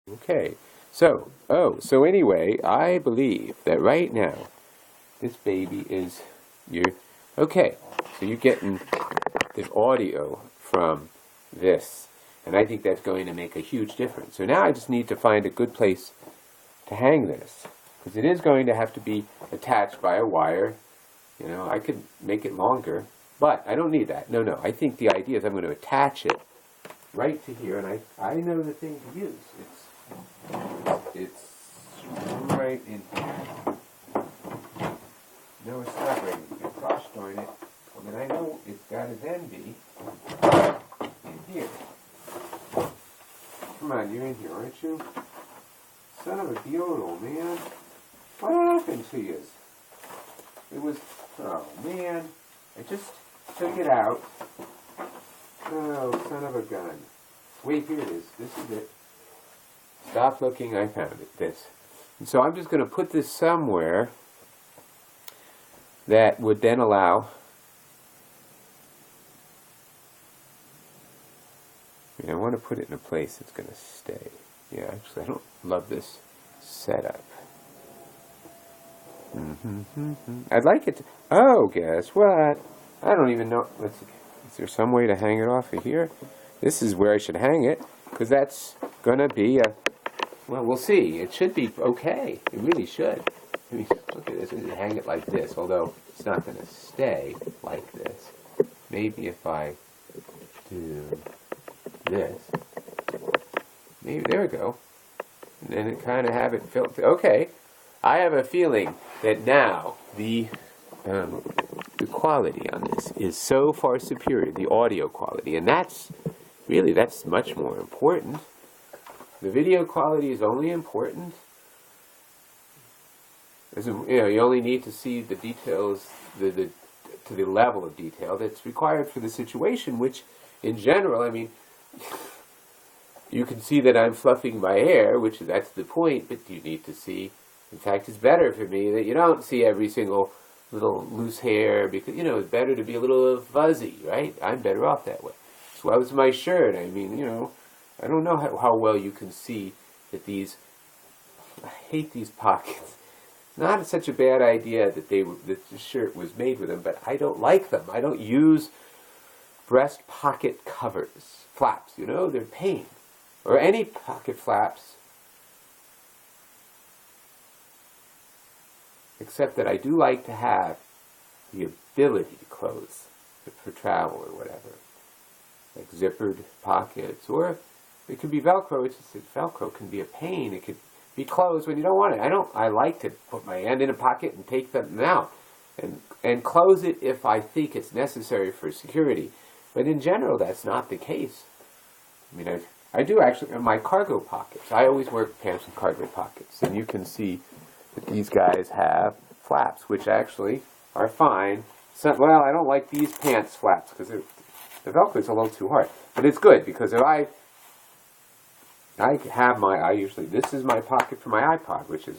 Okay, so anyway, I believe that right now, this baby is okay, so you're getting the audio from this, and I think that's going to make a huge difference. So now I just need to find a good place to hang this, because it is going to have to be attached by a wire. You know, I could make it longer, but I don't need that. No, I think the idea is I'm going to attach it right to here, and I know the thing to use. It's right in here. No, it's not right in here. Gosh darn it. And then I know it's got to then be in here. Come on, you're in here, aren't you? Son of a beodle, man. What happened to you? It was, oh man, I just took it out. Oh, son of a gun. Wait, here it is. This is it. Stop looking, I found it. This. And so I'm just going to put this somewhere that would then allow, I want to put it in a place that's going to stay. Yeah, actually, I don't love this setup. I'd like it to, oh, guess what? I don't even know. Let's see. Is there some way to hang it off of here? This is where I should hang it, because that's going to be a, well, we'll see. It should be okay. It really should. I mean, look at this. And hang it like this, although it's not going to stay like this. Maybe if I do this. Maybe, there we go. And then it kind of have it filled. Okay. I have a feeling that now the quality on this is so far superior, the audio quality, and that's much more important. The video quality is only important, as you only need to see the details to the level of detail that's required for the situation, which in general, I mean, you can see that I'm fluffing my hair, which that's the point, but you need to see, in fact, it's better for me that you don't see every single little loose hair, because, it's better to be a little fuzzy, right? I'm better off that way. As well as my shirt. I mean, I don't know how well you can see that these, I hate these pockets. Not such a bad idea that the shirt was made with them, but I don't like them. I don't use breast pocket covers, flaps, they're pain. Or any pocket flaps. Except that I do like to have the ability to close for travel or whatever. Like zippered pockets, or it could be Velcro. It's just that Velcro can be a pain. It could be closed when you don't want it. I like to put my hand in a pocket and take them out. And close it if I think it's necessary for security. But in general, that's not the case. I mean, I do actually, in my cargo pockets, I always wear pants with cargo pockets. And you can see that these guys have flaps, which actually are fine. So, well, I don't like these pants flaps because the Velcro is a little too hard. But it's good because if I have usually, this is my pocket for my iPod, which is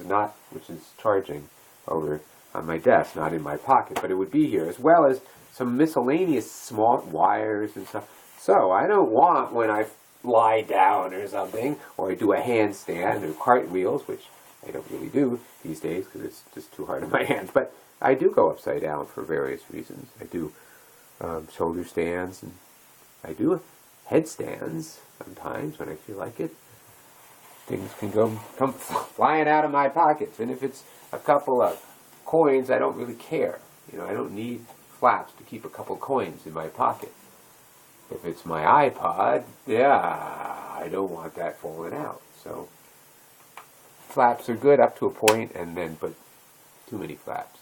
charging over on my desk, not in my pocket, but it would be here, as well as some miscellaneous small wires and stuff. So I don't want, when I lie down or something, or I do a handstand or cartwheels, which I don't really do these days because it's just too hard on my hands, but I do go upside down for various reasons. I do shoulder stands, and I do headstands sometimes when I feel like it. Things can come flying out of my pockets, and if it's a couple of coins, I don't really care. I don't need flaps to keep a couple coins in my pocket. If it's my iPod, I don't want that falling out. So flaps are good up to a point, but too many flaps.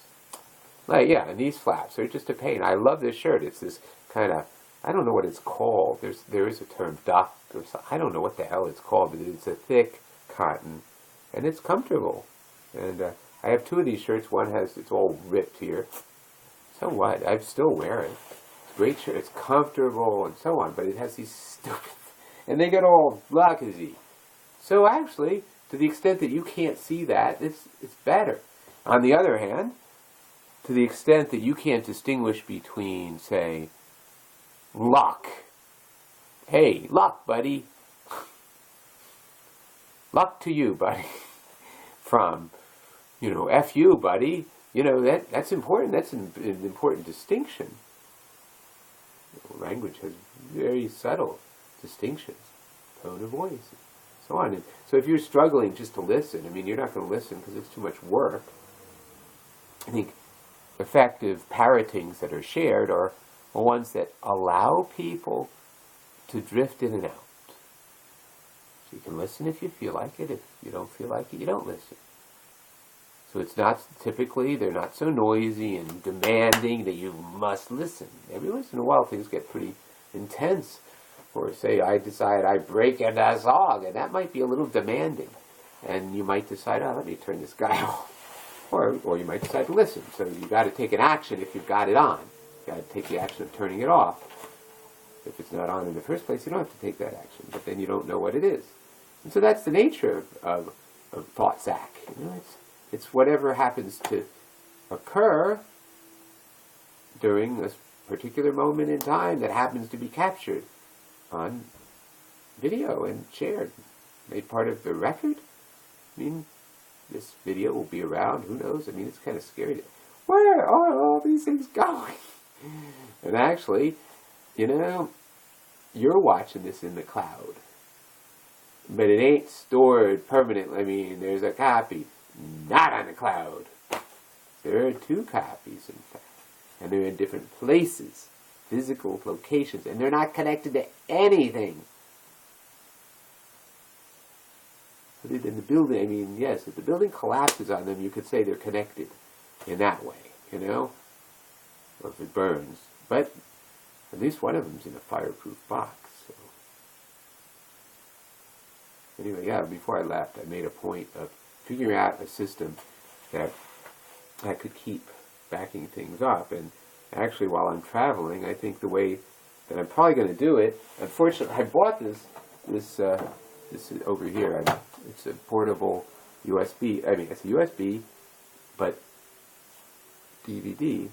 And these flaps are just a pain. I love this shirt. It's this kind of, I don't know what it's called. There is a term, duck or something. I don't know what the hell it's called, but it's a thick cotton, and it's comfortable. And I have two of these shirts. One it's all ripped here. So what? I still wear it. It's a great shirt. It's comfortable and so on, but it has these stupid, and they get all blocky. So actually, to the extent that you can't see that, it's better. On the other hand, to the extent that you can't distinguish between, say, luck. Hey, luck, buddy. luck to you, buddy, from, F you, buddy. That's important. That's an important distinction. Language has very subtle distinctions, tone of voice, and so on. And so if you're struggling just to listen, you're not going to listen because it's too much work. I think effective parrotings that are shared are ones that allow people to drift in and out. So you can listen if you feel like it. If you don't feel like it, you don't listen. So it's not typically, they're not so noisy and demanding that you must listen. Every once in a while things get pretty intense. Or say I decide I break into a song, and that might be a little demanding. And you might decide, let me turn this guy off. Or you might decide to listen. So you've got to take an action if you've got it on. You've got to take the action of turning it off. If it's not on in the first place, you don't have to take that action. But then you don't know what it is. And so that's the nature of thought sack. It's whatever happens to occur during a particular moment in time that happens to be captured on video and shared, made part of the record. This video will be around, who knows? It's kind of scary. Where are all these things going? And actually, you're watching this in the cloud. But it ain't stored permanently. There's a copy not on the cloud. There are 2 copies, in fact. And they're in different places, physical locations, and they're not connected to anything. Other than the building, yes, if the building collapses on them, you could say they're connected in that way, or if it burns. But at least one of them's in a fireproof box. So. Anyway, before I left, I made a point of figuring out a system that could keep backing things up. And actually, while I'm traveling, I think the way that I'm probably going to do it, unfortunately, I bought this is over here. It's a portable USB. It's a USB, but DVD,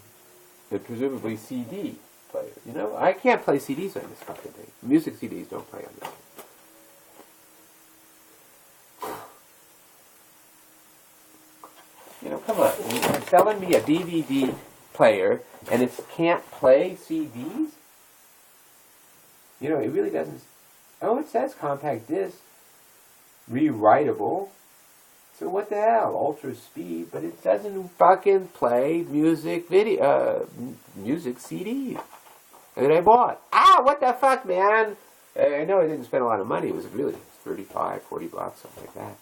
and presumably CD player. I can't play CDs on this fucking thing. Music CDs don't play on this. Come on. You're selling me a DVD player and it can't play CDs? It really doesn't. Oh, it says compact disc. Rewritable. So what the hell? Ultra speed, but it doesn't fucking play music music CDs. And then I bought. What the fuck, man? I know I didn't spend a lot of money. It was really $35, $40, something like that.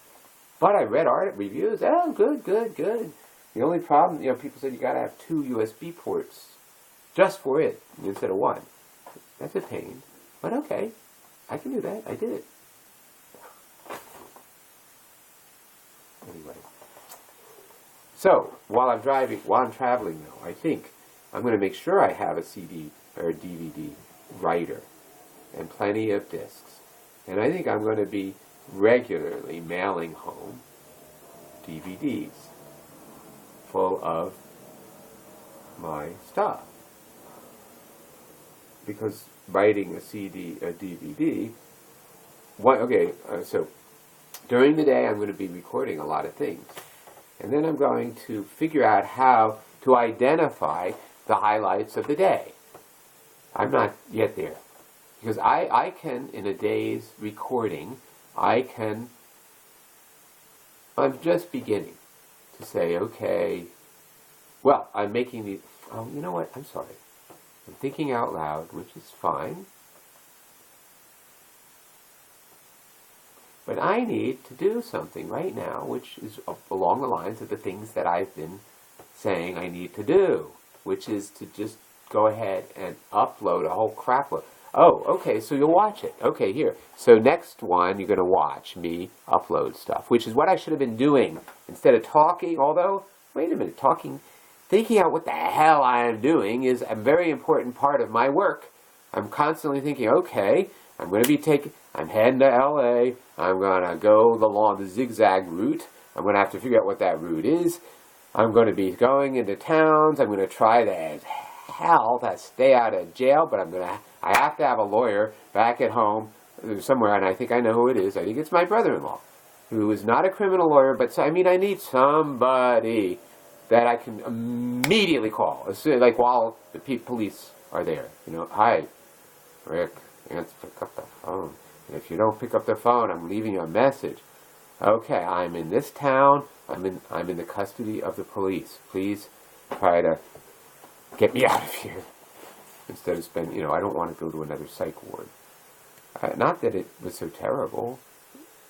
But I read art reviews. Oh, good. The only problem, people said you got to have 2 USB ports just for it instead of 1. That's a pain. But okay, I can do that. I did it. Anyway. So, while I'm traveling though, I think I'm going to make sure I have a CD or a DVD writer and plenty of discs. And I think I'm going to be regularly mailing home DVDs full of my stuff. Because writing a DVD, so during the day I'm going to be recording a lot of things. And then I'm going to figure out how to identify the highlights of the day. I'm not yet there. Because I can, in a day's recording, I'm just beginning to say, okay, well, I'm making the, you know what, I'm sorry. I'm thinking out loud, which is fine. But I need to do something right now, which is along the lines of the things that I've been saying I need to do, which is to just go ahead and upload a whole crapload. Oh, okay, so you'll watch it. Okay, here. So next one, you're going to watch me upload stuff, which is what I should have been doing instead of talking, although, wait a minute, thinking out what the hell I am doing is a very important part of my work. I'm constantly thinking, okay, I'm heading to LA, I'm going to go along the zigzag route, I'm going to have to figure out what that route is, I'm going to be going into towns, I'm going to try to stay out of jail, but I have to have a lawyer back at home somewhere, and I think I know who it is. I think it's my brother-in-law. who is not a criminal lawyer, but I mean, I need somebody that I can immediately call, like while the police are there. You know, hi, Rick, pick up the phone. And if you don't pick up the phone, I'm leaving you a message. Okay, I'm in this town. I'm in the custody of the police. Please try to get me out of here. Instead of spending, you know, I don't want to go to another psych ward. Not that it was so terrible.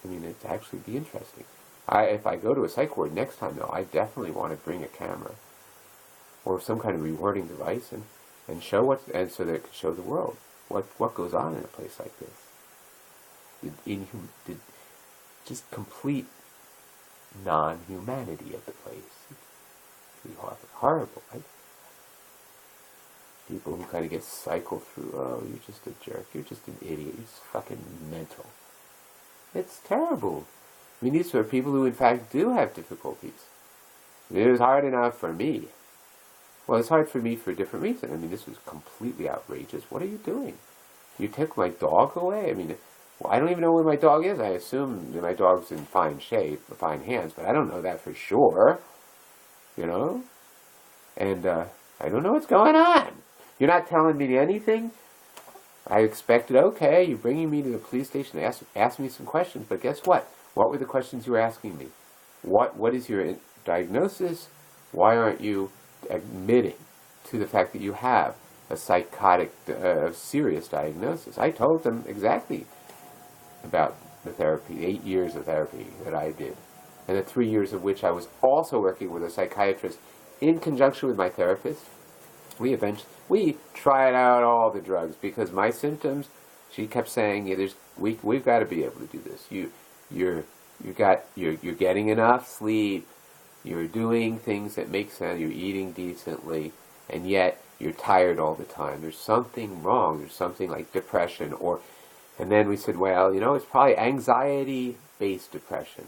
I mean, it'd actually be interesting. If I go to a psych ward next time, though, I definitely want to bring a camera or some kind of recording device and show so that it can show the world what goes on in a place like this. Just complete non-humanity of the place. It's really horrible, right? People who kind of get cycled through, oh, you're just a jerk, you're just an idiot, you're just fucking mental. It's terrible. I mean, these are people who, in fact, do have difficulties. I mean, it was hard enough for me. Well, it's hard for me for a different reason. I mean, this was completely outrageous. What are you doing? You took my dog away? I mean, well, I don't even know where my dog is. I assume that my dog's in fine shape, fine hands, but I don't know that for sure. You know? And I don't know what's going on. You're not telling me anything? I expected, okay, you're bringing me to the police station to ask me some questions, but guess what? What were the questions you were asking me? What is your diagnosis? Why aren't you admitting to the fact that you have a psychotic, serious diagnosis? I told them exactly about the therapy, 8 years of therapy that I did, and the 3 years of which I was also working with a psychiatrist in conjunction with my therapist. We tried out all the drugs because my symptoms, she kept saying, yeah, we've got to be able to do this. You're getting enough sleep, you're doing things that make sense, you're eating decently, and yet you're tired all the time. There's something wrong. There's something like depression, and then we said, well, you know, it's probably anxiety-based depression.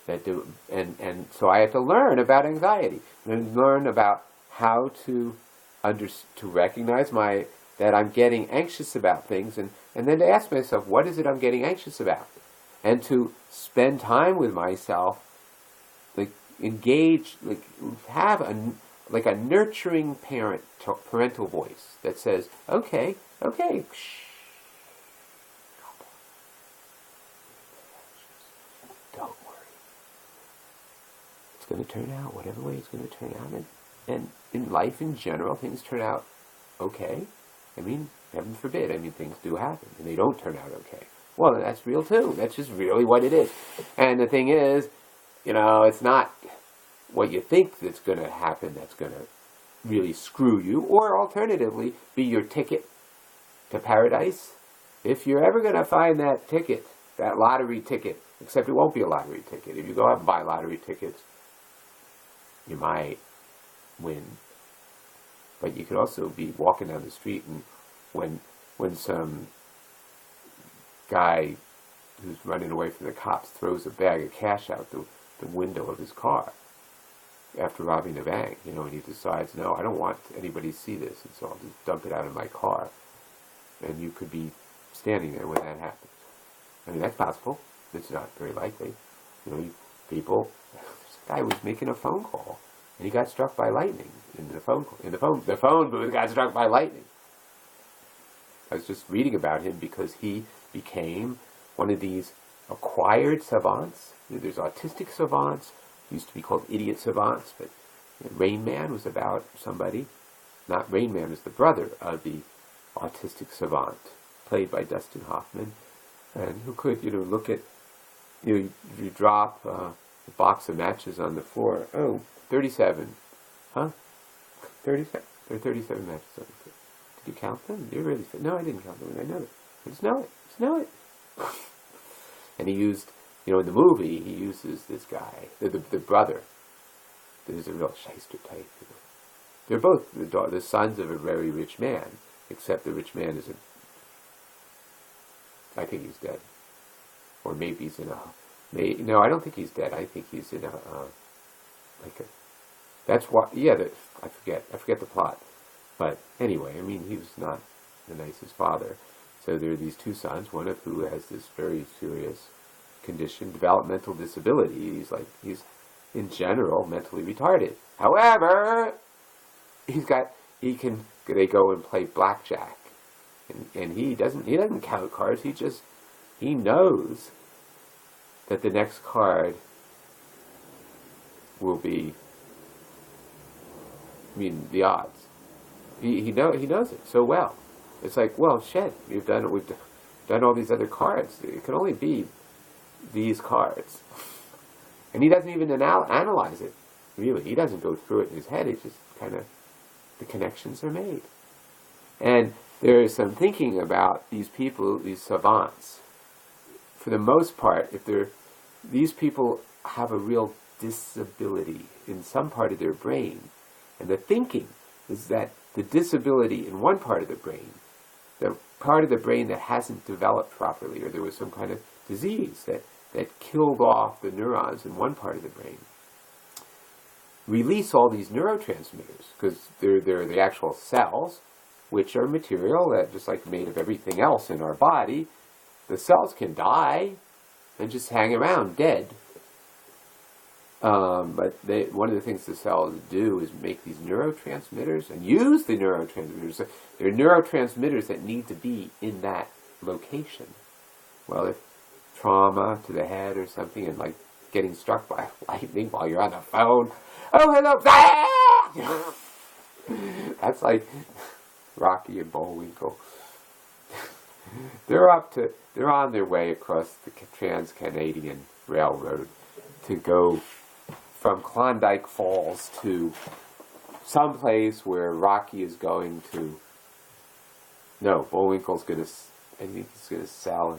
And so I had to learn about anxiety and learn about how to recognize that I'm getting anxious about things, and then to ask myself, what is it I'm getting anxious about? And to spend time with myself, like engage, like have a nurturing parental voice that says, okay, shh, don't worry. It's going to turn out whatever way it's going to turn out, and in life in general, things turn out okay. I mean, heaven forbid, I mean, things do happen, and they don't turn out okay. Well, that's real too. That's just really what it is. And the thing is, you know, it's not what you think that's going to happen that's going to really screw you, or alternatively, be your ticket to paradise. If you're ever going to find that ticket, that lottery ticket, except it won't be a lottery ticket. If you go out and buy lottery tickets, you might win. But you could also be walking down the street, and when some guy who's running away from the cops throws a bag of cash out the window of his car after robbing a bank, you know, and he decides, no, I don't want anybody to see this, and so I'll just dump it out of my car. And you could be standing there when that happens. I mean, that's possible. It's not very likely. You know, this guy was making a phone call, and he got struck by lightning the phone booth got struck by lightning. I was just reading about him because he became one of these acquired savants. There's autistic savants, used to be called idiot savants, but Rain Man was about somebody. Not Rain Man was the brother of the autistic savant, played by Dustin Hoffman, and who could, you know, look at, you drop a box of matches on the floor. Oh, 37. Huh? 37? There are 37 matches on the floor. Did you count them? You're really fit. No, I didn't count them. I know it. I just know it. Just know it. And he used, you know, in the movie, he uses this guy, the brother. There's a real shyster type. You know. They're both the sons of a very rich man, except the rich man is I think he's dead. Or maybe he's in no, I don't think he's dead. I think he's in that's what, yeah, I forget the plot. But anyway, I mean, he was not the nicest father. So there are these two sons, one of who has this very serious condition, developmental disability. He's in general mentally retarded. However, they go and play blackjack, and he doesn't count cards. He knows that the next card will be, the odds. He knows it so well. It's like, well, shit, we've done all these other cards. It can only be these cards. And he doesn't even analyze it, really. He doesn't go through it in his head. It's just kind of, the connections are made. And there is some thinking about these people, these savants. For the most part, these people have a real disability in some part of their brain. And the thinking is that the disability in one part of the brain, the part of the brain that hasn't developed properly, or there was some kind of disease that killed off the neurons in one part of the brain, release all these neurotransmitters, because they're the actual cells, which are material that, just like made of everything else in our body, the cells can die and just hang around dead. But one of the things the cells do is make these neurotransmitters and use the neurotransmitters. There are neurotransmitters that need to be in that location. Well, if trauma to the head or something, and like getting struck by lightning while you're on the phone, oh, hello, ah! That's like Rocky and Bullwinkle. They're on their way across the Trans-Canadian Railroad to go from Klondike Falls to some place where Rocky is going to, no, Bullwinkle's going to, I think he's going to sell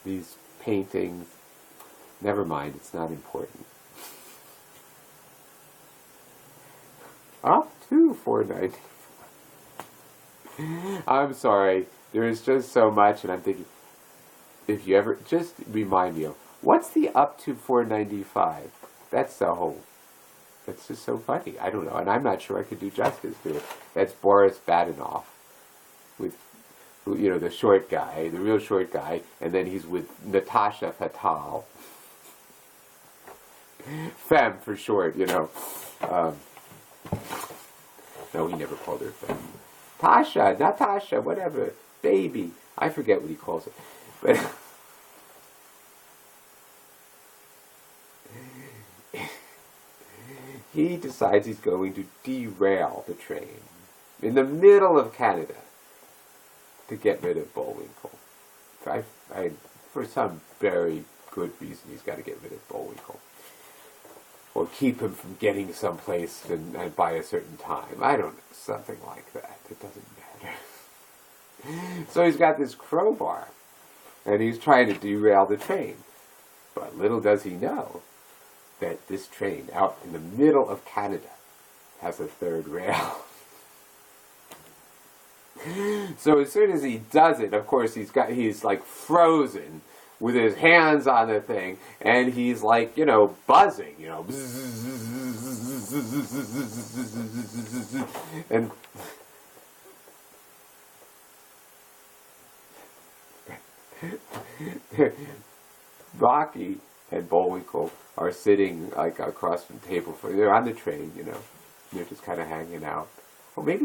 these paintings. Never mind, it's not important. Up to $4.90. I'm sorry, there is just so much, and I'm thinking, if you ever, just remind me of, what's the up to $4.95? That's just so funny. I don't know, and I'm not sure I could do justice to it. That's Boris Badenov, with, the short guy, the real short guy, and then he's with Natasha Fatal. Femme for short, No, he never called her Femme. Tasha, Natasha, whatever, baby. I forget what he calls it. But he decides he's going to derail the train in the middle of Canada to get rid of Bullwinkle. For some very good reason, he's got to get rid of Bullwinkle. Or keep him from getting someplace and by a certain time. I don't know, something like that. It doesn't matter. So he's got this crowbar, and he's trying to derail the train. But little does he know that this train out in the middle of Canada has a third rail. So as soon as he does it, of course he's like frozen with his hands on the thing, and he's like, buzzing, and Rocky and Bullwinkle are sitting like across from the table. They're on the train, they're just kind of hanging out. Well, maybe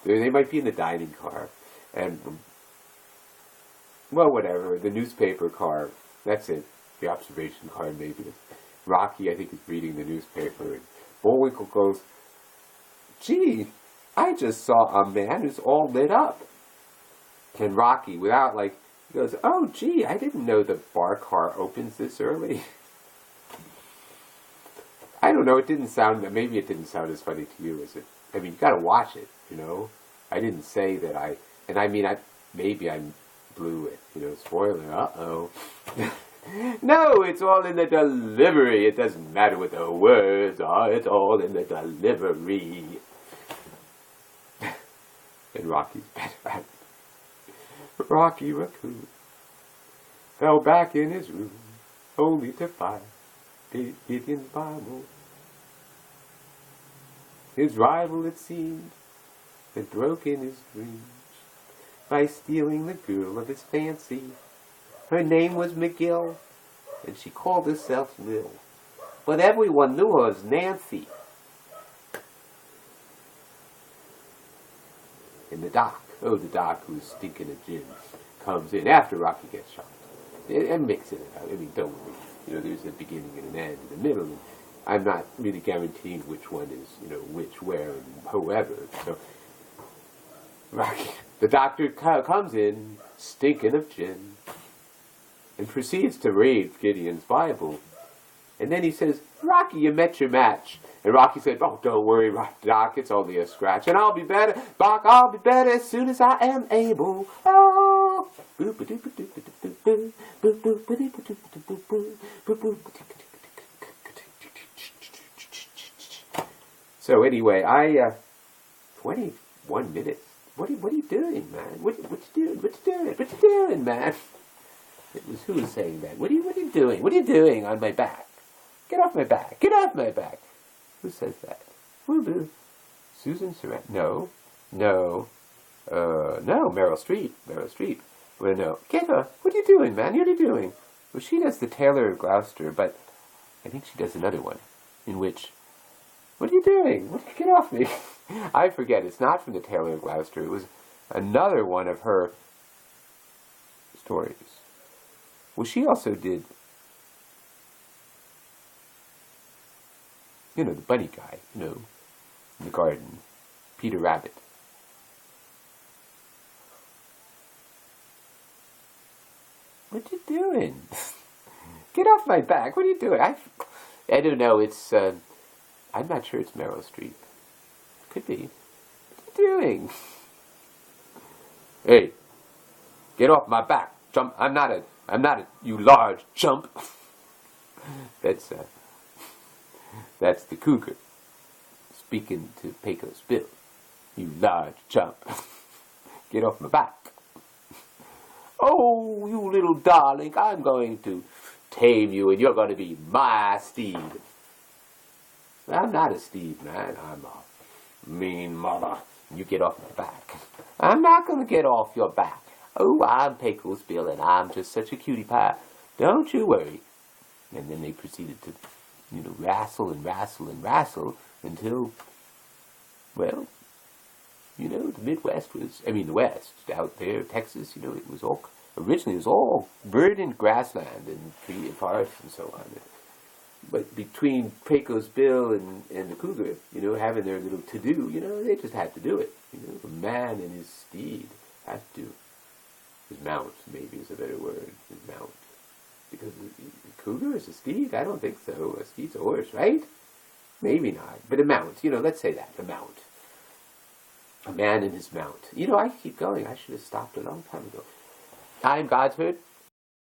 they might be in the dining car, and well, whatever, the newspaper car, that's it, the observation car maybe. Rocky, I think, is reading the newspaper, and Bullwinkle goes, gee, I just saw a man who's all lit up. And Rocky, he goes, oh, gee, I didn't know the bar car opens this early. I don't know, maybe it didn't sound as funny to you as it, you gotta watch it, I didn't say that maybe I blew it, spoiler, uh-oh. No, it's all in the delivery. It doesn't matter what the words are, it's all in the delivery. And Rocky's better at it. Rocky Raccoon fell back in his room, only to find it in the Bible. His rival, it seemed, had broken his dreams by stealing the girl of his fancy. Her name was McGill, and she called herself Lil. But everyone knew her as Nancy. And the doc, the doc who's stinking of gin, comes in after Rocky gets shot. And mixing it up. I mean, don't worry. There's a beginning and an end in the middle. And I'm not really guaranteeing which one is, which, where, and whoever. So, Rocky, the doctor comes in, stinking of gin, and proceeds to read Gideon's Bible. And then he says, Rocky, you met your match. And Rocky said, oh, don't worry, Doc, it's only a scratch. And I'll be better, Doc, I'll be better as soon as I am able. Oh. So anyway, 21 minutes. What are you doing, man? What you doing, man? Who was saying that? What are you doing? What are you doing on my back? Get off my back. Get off my back. Who says that? Susan Sarandon. No, Meryl Streep. Well, no. Get off. What are you doing, man? What are you doing? Well, she does the Taylor of Gloucester, but I think she does another one in which, what are you doing? Get off me. I forget. It's not from the Taylor of Gloucester. It was another one of her stories. Well, she also did, the bunny guy, in the garden, Peter Rabbit. What you doing? Get off my back. What are you doing? I don't know. It's, I'm not sure it's Meryl Streep. Could be. What are you doing? Hey, get off my back. Jump. I'm not a, you large chump. That's the cougar speaking to Pecos Bill. You large chump. Get off my back. Oh, you little darling, I'm going to tame you and you're going to be my Steve. I'm not a Steve, man. I'm a mean mother. You get off my back. I'm not going to get off your back. Oh, I'm Pecos Bill and I'm just such a cutie pie. Don't you worry. And then they proceeded to, wrestle until, well, the Midwest was, the West, out there, Texas, it was all, originally it was all verdant grassland and tree and forest and so on. But between Pecos Bill and the cougar, having their little to-do, they just had to do it. The man and his steed had to. His mount, maybe is a better word, his mount. Because the cougar is a steed? I don't think so. A steed's a horse, right? Maybe not. But a mount, let's say that, a mount. A man and his mount. I keep going. I should have stopped a long time ago. I'm God's Herd.